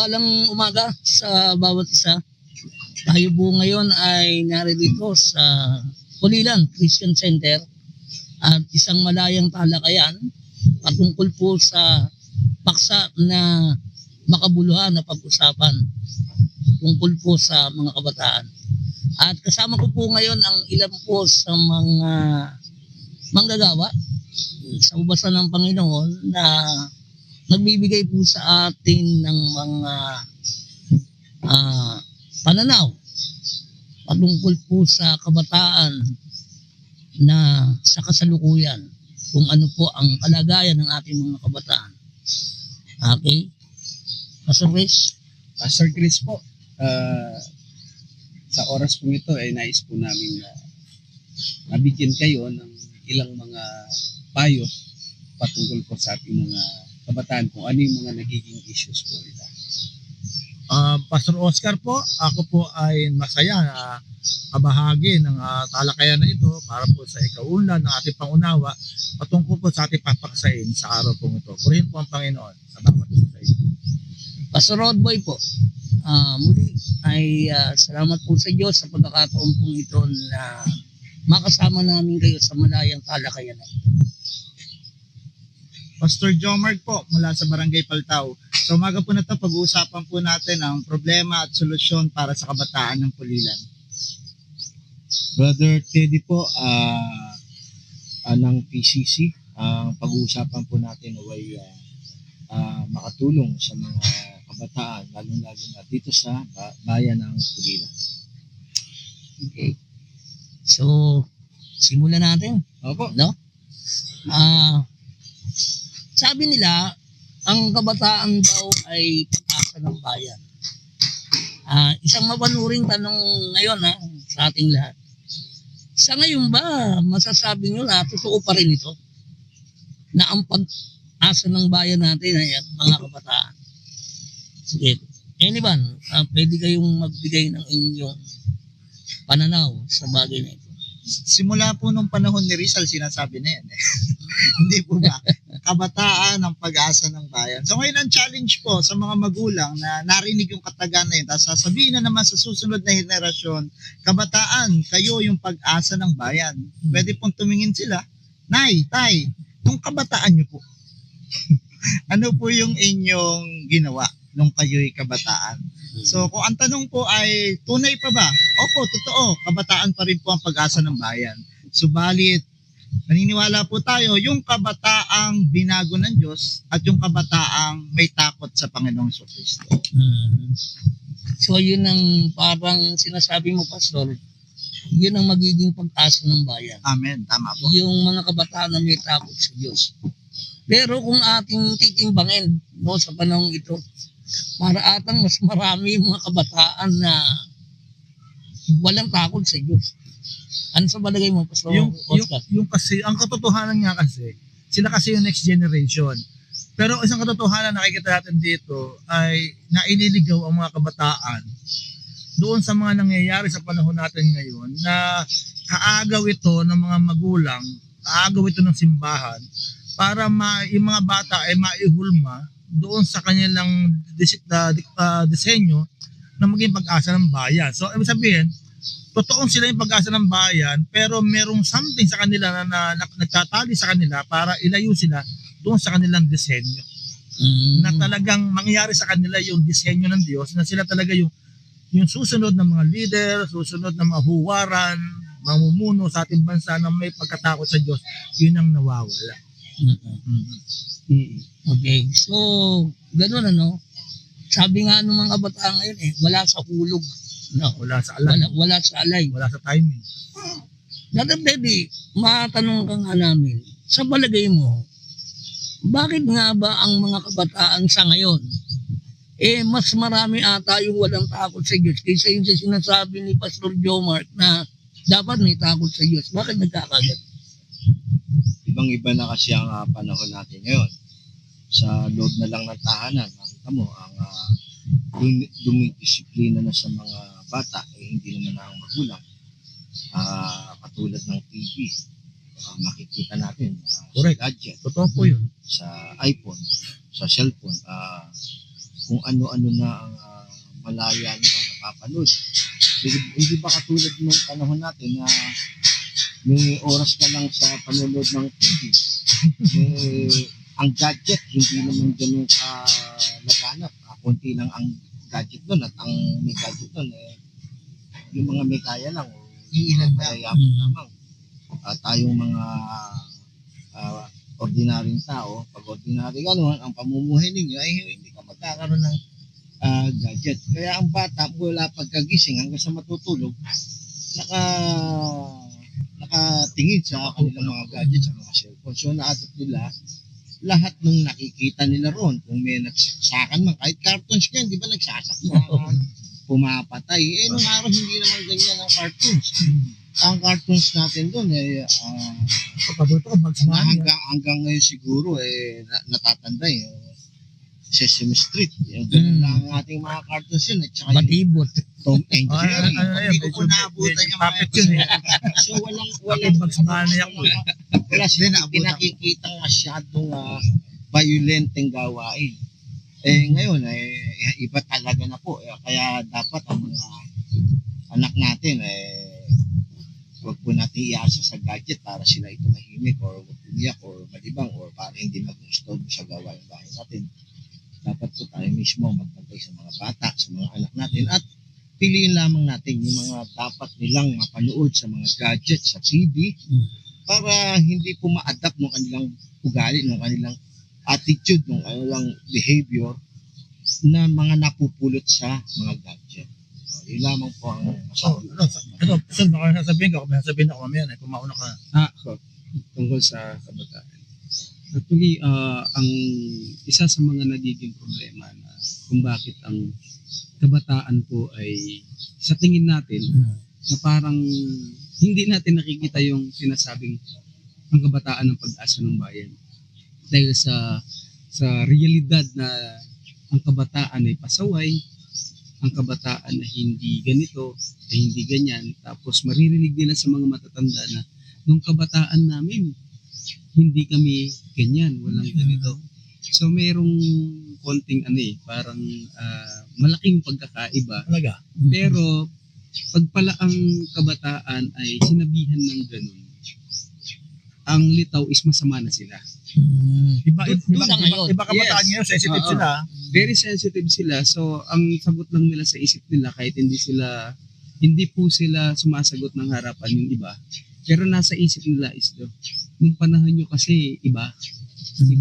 Mapagpalang umaga sa bawat isa. Tayo po ngayon ay naririto sa Pulilan Christian Center at isang malayang talakayan patungkol po sa paksa na makabuluhan na pag-usapan tungkol po sa mga kabataan. At kasama ko po ngayon ang ilan po sa mga manggagawa sa ubasan ng Panginoon na nagbibigay po sa atin ng mga pananaw patungkol po sa kabataan na sa kasalukuyan, kung ano po ang kalagayan ng ating mga kabataan. Okay? Pastor Chris? Pastor Chris po, sa oras po ito ay nais po namin mabigyan kayo ng ilang mga payo patungkol po sa ating mga kabataan kung ano yung mga nagiging issues po nila. Pastor Oscar po, ako po ay masaya na kabahagi ng talakayan na ito para po sa ikaunlad ng ating pangunawa patungkol po sa ating papaksain sa araw po ito. Purihin po ang Panginoon sa bawat isa sa inyo. Pastor Rodboy po, muli ay salamat po sa Diyos sa pagkakataon pong ito na makasama namin kayo sa malayang talakayan na ito. Pastor Jomar po mula sa Barangay Paltao. Sa umaga po na ito, pag-uusapan po natin ang problema at solusyon para sa kabataan ng Pulilan. Brother Teddy po, ng PCC, ang pag-uusapan po natin ay makatulong sa mga kabataan, lalong-lalo na dito sa bayan ng Pulilan. Okay. So, simulan natin. Opo. No? Sabi nila, ang kabataan daw ay pag-asa ng bayan. Isang mapanuring tanong ngayon sa ating lahat. Sa ngayon ba, masasabi nyo na totoo pa rin ito? Na ang pag-asa ng bayan natin ay mga kabataan. Sige, anyone, pwede kayong magbigay ng inyong pananaw sa bagay na ito. Simula po nung panahon ni Rizal, sinasabi na yan. Hindi po ba? Kabataan ang pag-asa ng bayan. So ngayon ang challenge po sa mga magulang na narinig yung katagan na yun. Tapos sasabihin na naman sa susunod na henerasyon, kabataan, kayo yung pag-asa ng bayan. Pwede pong tumingin sila, Nay, Tay, nung kabataan nyo po, ano po yung inyong ginawa nung kayo'y kabataan? So kung ang tanong po ay tunay pa ba? Opo, totoo. Kabataan pa rin po ang pag-asa ng bayan. Subalit, naniniwala po tayo yung kabataang binago ng Diyos at yung kabataang may takot sa Panginoong Kristo. So yun ang parang sinasabi mo, Pastor, yun ang magiging pag-asa ng bayan. Amen. Tama po. Yung mga kabataan na may takot sa Diyos. Pero kung ating titimbangin sa panahong ito, para atang mas marami yung mga kabataan na walang takot sa Diyos. Ano sa balagay mo, Pastor Oscar? Yung kasi, ang katotohanan nga kasi, sila kasi yung next generation. Pero isang katotohanan na nakikita natin dito ay naililigaw ang mga kabataan doon sa mga nangyayari sa panahon natin ngayon na kaagaw ito ng mga magulang, kaagaw ito ng simbahan para yung mga bata ay maihulma doon sa kanilang disenyo na maging pag-asa ng bayan. So, ibig sabihin, totoong sila yung pag-asa ng bayan, pero merong something sa kanila na nagtatali sa kanila para ilayo sila doon sa kanilang disenyo. Na talagang mangyayari sa kanila yung disenyo ng Diyos, na sila talaga yung susunod ng mga leader, susunod ng mga huwaran, mamumuno sa ating bansa na may pagkatakot sa Diyos, yun ang nawawala. Okay, so gano'n sabi nga ng mga kabataan ngayon wala sa hulog. No, Wala sa alay. Wala sa alay. Wala sa timing. Brother Baby, matanong ka nga namin, sa palagay mo, bakit nga ba ang mga kabataan sa ngayon, mas marami ata yung walang takot sa Diyos kaysa yung sinasabi ni Pastor Jomar na dapat may takot sa Diyos? Bakit nagkakagat? Ibang-iba na kasi ang panahon natin ngayon. Sa loob na lang ng tahanan, nakita mo, ang dumidisiplina na sa mga bata, hindi naman na ang magulang. Katulad ng TV, makikita natin Correct. sa gadget, Totoo po yun. sa iPhone, sa cellphone, kung ano-ano na ang malaya nilang napapanood. Hindi ba katulad nung panahon natin na may oras ka lang sa panonood ng TV. Ang gadget, hindi naman ganun laganap. Konti lang ang gadget doon at ang may gadget doon, yung mga may kaya lang, iilan na lamang. Tayong mga ordinaryong tao, pag ordinary gano'n, ang pamumuhay ninyo ay hindi ka magkakaroon ng gadget. Kaya ang bata mula pagkagising hanggang sa matutulog, nakatingin sa kanilang mga gadget, sa mga cellphone. So na-adopt nila lahat nung nakikita nila roon. Kung may nagsaksakan man, kahit cartoons yan, di ba nagsasaksakan, pumapatay. Nung araw hindi naman ganyan ang cartoons. Ang cartoons natin doon hanggang ngayon siguro natatanda Sesame Street. Ganun lang ang ating mga cartoons yun. At saka Batibot. Tom and Jerry. Hindi ko medyo- naabutan yung puppet yun eh. So walang Bugs Bunny ako eh. wala silang pinakikita masyadong violenteng gawain. Ngayon, iba talaga na po. Kaya dapat ang mga anak natin, huwag po natin iasa sa gadget para sila ito mahimik or umiyak or malibang or para hindi mag-install sa gawain bahay natin. Dapat po tayo mismo magbantay sa mga bata, sa mga anak natin at piliin lamang natin yung mga dapat nilang mapanood sa mga gadget, sa TV para hindi po ma-adapt ng kanilang ugali, ng kanilang attitude, ng kanilang behavior na mga napupulot sa mga gadget. Yun lamang po ang masasabi. Ito, baka sasabihin ko, may sasabihin ako mamaya, kung mauna ka. Tungkol sa kabataan. Actually, ang isa sa mga nagiging problema na kung bakit ang kabataan po ay sa tingin natin na parang hindi natin nakikita yung sinasabing ang kabataan ng pag-asa ng bayan. Dahil sa realidad na ang kabataan ay pasaway, ang kabataan na hindi ganito, ay hindi ganyan. Tapos maririnig nila sa mga matatanda na nung kabataan namin, hindi kami ganyan, walang ganito. So mayroong konting parang malaking pagkakaiba. Talaga. Pero pag pala ang kabataan ay sinabihan ng ganun, ang litaw is masama na sila. Doon na ngayon. Iba kabataan Yes. ngayon, sensitive Oo. sila. Very sensitive sila. So ang sagot lang nila sa isip nila kahit hindi po sila sumasagot ng harapan yung iba. Pero nasa isip nila is nung panahon nyo kasi iba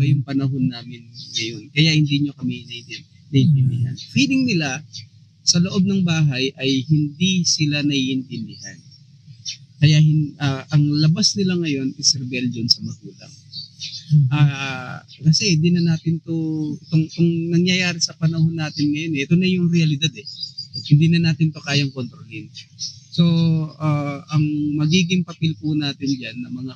yung panahon namin ngayon. Kaya hindi nyo kami naiintindihan. Feeling nila sa loob ng bahay ay hindi sila naiintindihan. Kaya ang labas nila ngayon is rebellion sa magulang. Kasi hindi na natin itong nangyayari sa panahon natin ngayon, ito na yung realidad Hindi na natin to kayang kontrolin. So, ang magiging papel po natin diyan na mga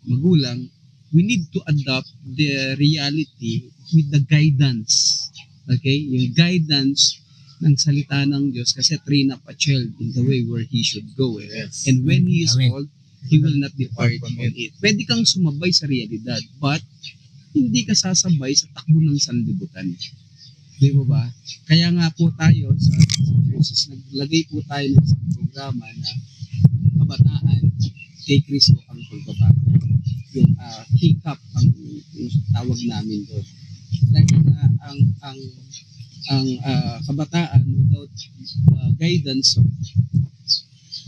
magulang, we need to adopt the reality with the guidance. Okay? Yung guidance ng salita ng Diyos kasi train up a child in the way where he should go. Yes. And when he is Amen. old, he will not depart from it. Pwede kang sumabay sa realidad, but hindi ka sasabay sa takbo ng sanlibutan. Di ba ba? Kaya nga po tayo sa churches, naglagay po tayo ng isang programa na kabataan kay Kristo ang pagbabago. Yung kick-up ang tawag namin doon. Dahil na ang kabataan without guidance of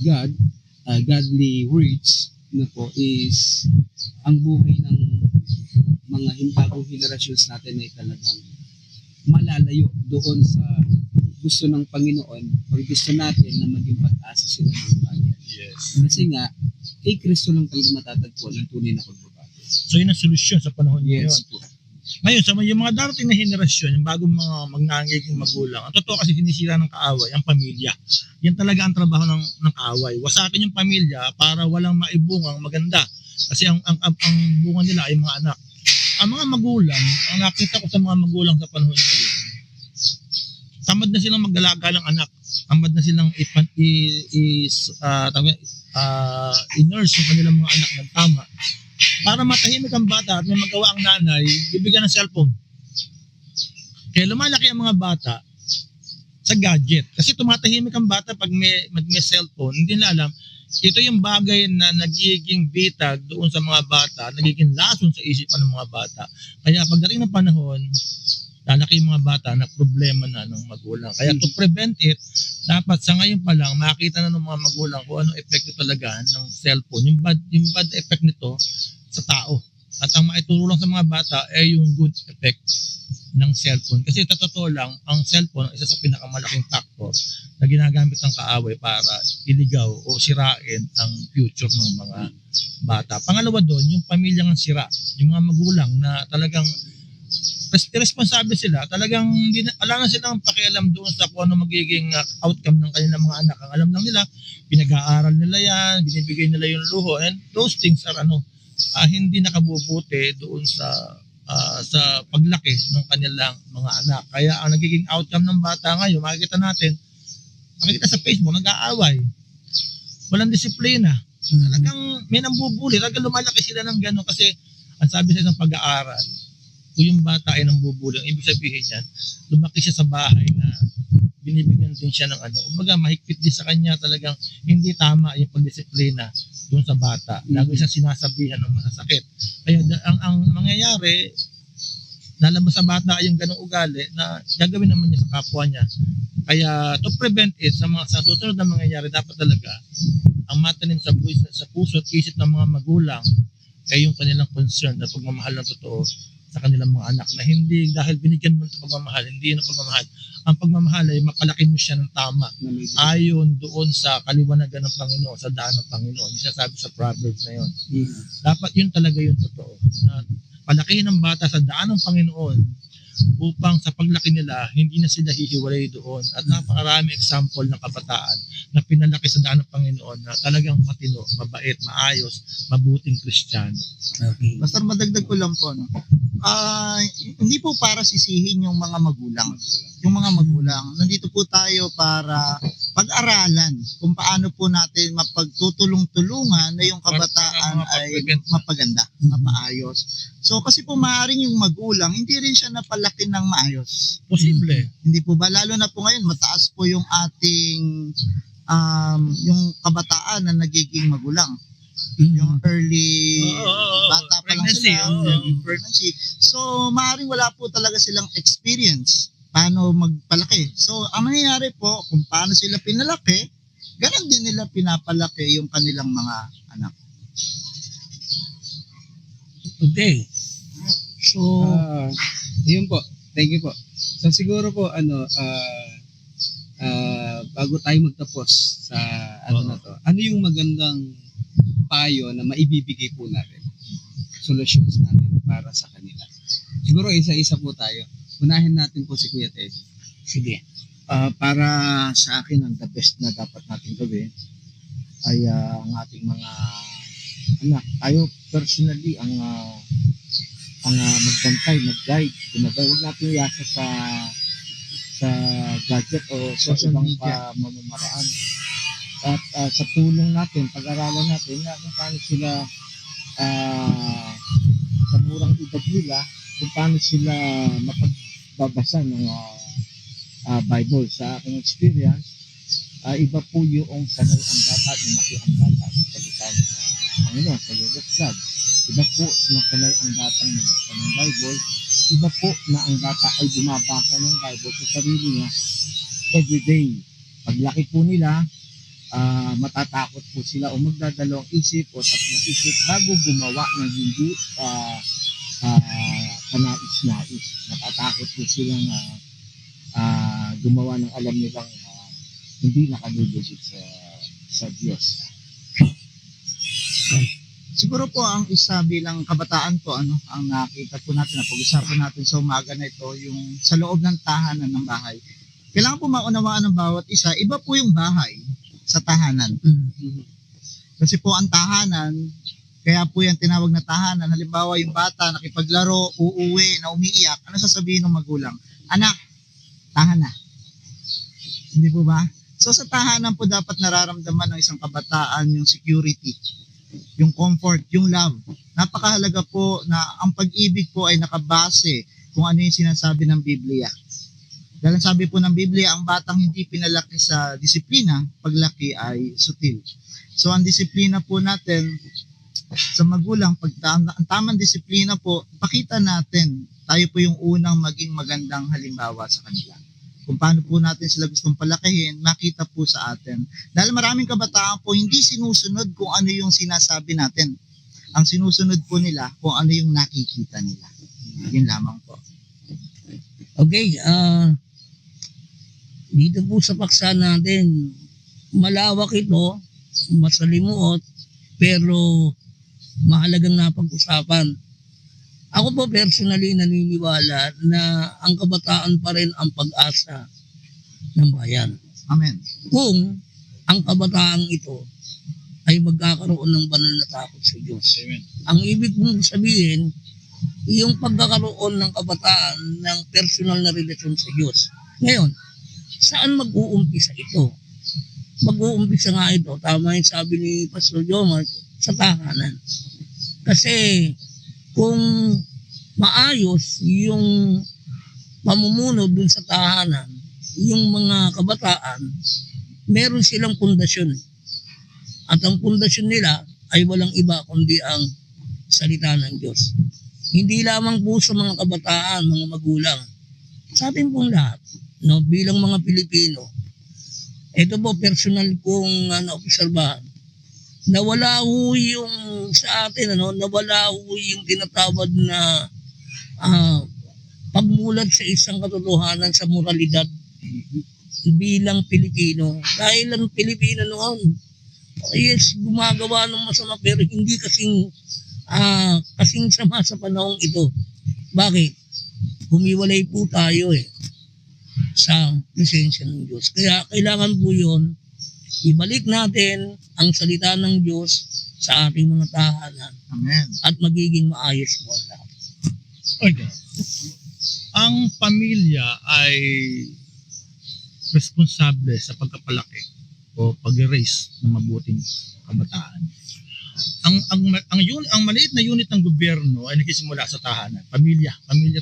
God, godly words na po is ang buhay ng mga bagong generations natin ay talagang malalayo doon sa gusto ng Panginoon o gusto natin na maging pag-asa sila ng bayan. Yes. Kasi nga, kay Kristo lang talaga matatagpuan ang tunay na pagbabago. So yun ang solusyon sa panahon ngayon. po. Ngayon, sa yung mga darating na henerasyon, yung bagong mga magnanggiging magulang, ang totoo kasi sinisira ng kaaway, ang pamilya. Yan talaga ang trabaho ng kaaway. Wasakin yung pamilya para walang maibungang maganda. Kasi ang bunga nila ay mga anak. Ang mga magulang, ang nakita ko sa mga magulang sa panahon ngayon, tamad na silang mag-alaga ng anak. Tamad na silang i-nurse yung kanilang mga anak ng tama. Para matahimik ang bata at may magawa ang nanay, bibigyan ng cellphone. Kaya lumalaki ang mga bata sa gadget. Kasi tumatahimik ang bata pag may cellphone. Hindi nila alam. Ito yung bagay na nagiging bitag doon sa mga bata, nagiging lason sa isipan ng mga bata. Kaya pagdating ng panahon, lalaki yung mga bata na problema na ng magulang. Kaya to prevent it, dapat sa ngayon pa lang, makita na ng mga magulang kung anong epekto talaga ng cellphone. Yung bad effect nito sa tao. At ang maituro lang sa mga bata ay yung good effect ng cellphone. Kasi totoo lang, ang cellphone ang isa sa pinakamalaking factor na ginagamit ng kaaway para iligaw o sirain ang future ng mga bata. Pangalawa doon, yung pamilyang ang sira. Yung mga magulang na talagang responsable sila, talagang wala na silang pakialam doon sa kung ano magiging outcome ng kanilang mga anak. Ang alam lang nila, pinag-aaral nila yan, binibigay nila yung luho, and those things are hindi nakabubuti doon sa paglaki ng kanilang mga anak. Kaya ang nagiging outcome ng bata ngayon, makikita sa Facebook, nag-aaway. Walang disiplina. Talagang may nambubuli. Talagang lumalaki sila ng gano'n kasi ang sabi sa isang pag-aaral, kung yung bata ay nambubuli, ang ibig sabihin yan, lumaki siya sa bahay na binibigyan din siya ng Kumbaga, mahigpit din sa kanya talagang hindi tama yung pagdisiplina doon sa bata. Lagi siya sinasabihan ng masasakit. Kaya ang mangyayari, lalabas sa bata yung ganong ugali na gagawin naman niya sa kapwa niya. Kaya to prevent it, sa susunod na mangyayari, dapat talaga ang matanim sa puso at isip ng mga magulang ay yung kanilang concern na pagmamahal ng totoo sa kanilang mga anak, na hindi dahil binigyan mo ng pagmamahal, hindi yun ang pagmamahal. Ang pagmamahal ay mapalaki mo siya ng tama ayon doon sa kaliwanagan ng Panginoon, sa daan ng Panginoon. Yung sabi sa Proverbs na yun. Dapat yun talaga yung totoo, na palakihin ng bata sa daan ng Panginoon upang sa paglaki nila, hindi na sila hihiwalay doon. At napakarami example ng kabataan na pinalaki sa daan ng Panginoon na talagang matino, mabait, maayos, mabuting Kristiyano. Okay. Basta madagdag ko lang po, hindi po para sisihin yung mga magulang. Yung mga magulang, nandito po tayo para pag-aralan kung paano po natin mapagtutulong-tulungan na yung kabataan ay mapaganda, mapaayos. So kasi po maaaring yung magulang, hindi rin siya napalaki ng maayos. Posible. Hindi po ba? Lalo na po ngayon, mataas po yung ating yung kabataan na nagiging magulang. Yung early bata pa lang sila, pregnancy. So, maaaring wala po talaga silang experience paano magpalaki. So, ang nangyayari po, kung paano sila pinalaki, ganun din nila pinapalaki yung kanilang mga anak. Okay. So, Yun po. Thank you po. So siguro po bago tayo magtapos sa na to, ano yung magandang payo na maibibigay po natin, solutions natin para sa kanila? Siguro isa-isa po tayo. Unahin natin po si Kuya Ted. sige. Para sa akin, ang the best na dapat natin gawin ay ang ating mga anak. Tayo personally ang magbantay, mag-guide, gumabay. Huwag natin iasa sa gadget o sa ibang pamamaraan. At sa tulong natin, pag-aralan natin na kung paano sila sa murang edad nila, kung paano sila mapagbabasa ng Bible. Sa aking experience, iba po yung sanay ang bata, lumaki ang bata sa salita ng Panginoon, sa Word of God. Iba po na sanay ang batang magbasa ng Bible. Iba po na ang bata ay bumabasa ng Bible sa sarili niya everyday. Paglaki po nila, matatakot po sila o magdadalawang isip o tatlong isip bago gumawa ng hindi kanais-nais. Matatakot po silang gumawa ng alam nilang hindi nakalulugod sa Diyos. Siguro po ang isa bilang kabataan po, ang nakita po natin na pag-usapan natin sa umaga na ito, yung sa loob ng tahanan ng bahay. Kailangan po maunawaan ng bawat isa, iba po yung bahay sa tahanan. Kasi po ang tahanan, kaya po yan tinawag na tahanan. Halimbawa yung bata nakipaglaro, uuwi, na umiiyak, ano sasabihin ng magulang? Anak, tahan na. Hindi po ba? So sa tahanan po dapat nararamdaman ng isang kabataan yung security, yung comfort, yung love. Napakahalaga po na ang pag-ibig po ay nakabase kung ano yung sinasabi ng Biblia. Dahil ang sabi po ng Biblia, ang batang hindi pinalaki sa disiplina, paglaki ay sutil. So ang disiplina po natin sa magulang, pag ang tamang disiplina po, pakita natin, tayo po yung unang maging magandang halimbawa sa kanila. Kung paano po natin sila gustong palakihin, makita po sa atin. Dahil maraming kabataan po hindi sinusunod kung ano yung sinasabi natin. Ang sinusunod po nila kung ano yung nakikita nila. Yun lamang po. Okay, dito po sa paksa natin, malawak ito, masalimuot, pero mahalagang napag-usapan. Ako po personally naniniwala na ang kabataan pa rin ang pag-asa ng bayan. Amen. Kung ang kabataan ito ay magkakaroon ng banal na takot sa Diyos. Amen. Ang ibig mong sabihin, yung pagkakaroon ng kabataan ng personal na relasyon sa Diyos. Ngayon, saan mag-uumpisa ito? Mag-uumpisa nga ito, tama yung sabi ni Pastor Jomar, sa tahanan. Kasi kung maayos yung pamumuno dun sa tahanan, yung mga kabataan, meron silang pundasyon. At ang pundasyon nila ay walang iba kundi ang salita ng Diyos. Hindi lamang po sa mga kabataan, mga magulang, sa atin pong lahat, no, bilang mga Pilipino, ito po personal kong naobserbahan, nawala ho yung sa atin, nawala ho yung tinatawag na pagmulat sa isang katotohanan sa moralidad bilang Pilipino. Dahil ang Pilipino noon, yes, gumagawa ng masama pero hindi kasing sama sa panahong ito. Bakit? Humiwalay po tayo sa presensya ng Diyos. Kaya kailangan po yun, ibalik natin ang salita ng Diyos sa ating mga tahanan. Amen. At magiging maayos po ang lahat. Okay. Ang pamilya ay responsable sa pagkapalaki o pag-raise ng mabuting kabataan. Ang maliit na unit ng gobyerno ay nagsisimula sa tahanan. Pamilya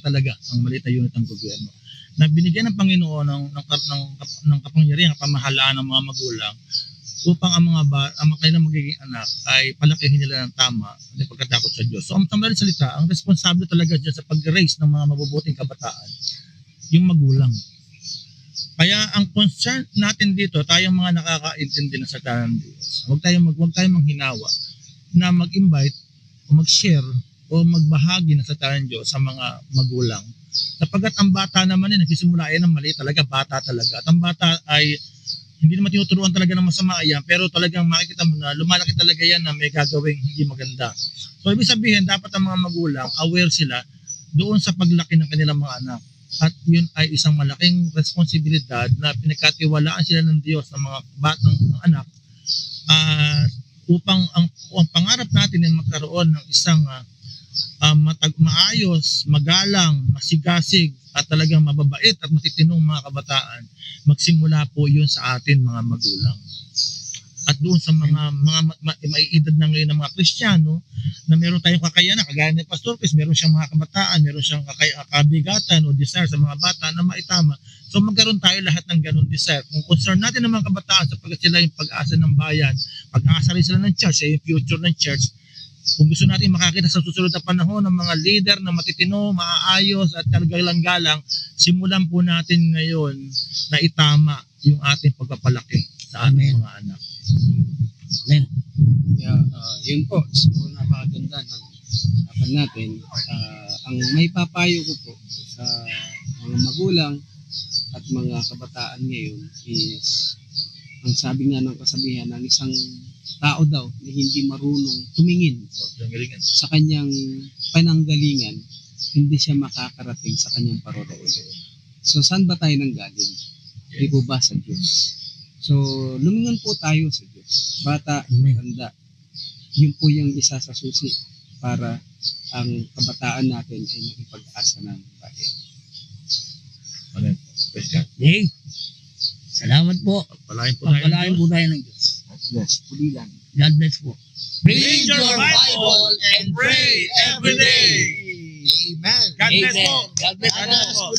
talaga ang maliit na unit ng gobyerno. Na binigyan ng Panginoon ng kapangyarihan, pamahalaan ng mga magulang upang ang kanilang magiging anak ay palakihin nila ng tama at pagkatakot sa Diyos. So ang tama rin salita, ang responsable talaga dyan sa pag-raise ng mga mabubuting kabataan, yung magulang. Kaya ang concern natin dito, tayong mga nakakaintindi ng salita ng Diyos, huwag tayong manghinawa na mag-invite o mag-share o magbahagi ng salita ng Diyos sa mga magulang. Sapagkat ang bata naman nagsisimula ng mali talaga, bata talaga. At ang bata ay hindi naman tinuturuan talaga ng masama yan, pero talagang makikita mo na lumalaki talaga yan na may gagawing hindi maganda. So ibig sabihin, dapat ang mga magulang aware sila doon sa paglaki ng kanilang mga anak. At yun ay isang malaking responsibilidad na pinagkatiwalaan sila ng Diyos ng mga batang anak upang ang pangarap natin ay magkaroon ng isang maayos, magalang, masigasig at talagang mababait at matitinong mga kabataan, magsimula po yun sa atin mga magulang. At doon sa mga maiedad na ngayon ng mga Kristiyano na meron tayong kakayanan, kagaya ni Pastor Chris, meron siyang mga kabataan, meron siyang kabigatan o desire sa mga bata na maitama. So magkaroon tayo lahat ng ganun desire. Kung concern natin ng mga kabataan sapagkat sila yung pag-asa ng bayan, pag-asa rin sila ng church, yung future ng church, kung gusto natin makakita sa susunod na panahon ng mga leader na matitino, maayos at galang-galang, simulan po natin ngayon na itama yung ating pagpapalaki sa ating mga anak. Amen. Yeah, yun po. So, napakaganda ng usapan natin. Ang may papayo ko po sa mga magulang at mga kabataan ngayon is ang sabi nga ng kasabihan ng isang tao daw na hindi marunong tumingin sa kanyang pananggalingan, hindi siya makakarating sa kanyang paroroon. So, saan ba tayo nanggaling? Di po ba sa Diyos? So, lumingon po tayo sa Diyos. Bata, maganda. Yun po yung isa sa susi para ang kabataan natin ay makipag-asa ng bayan. Amen. Hey, salamat po. Pagpalain po tayo ng Diyos. Yes, pulilan. God bless po. Read your Bible and pray every day. Amen. God bless Amen. po. God bless God bless po. po.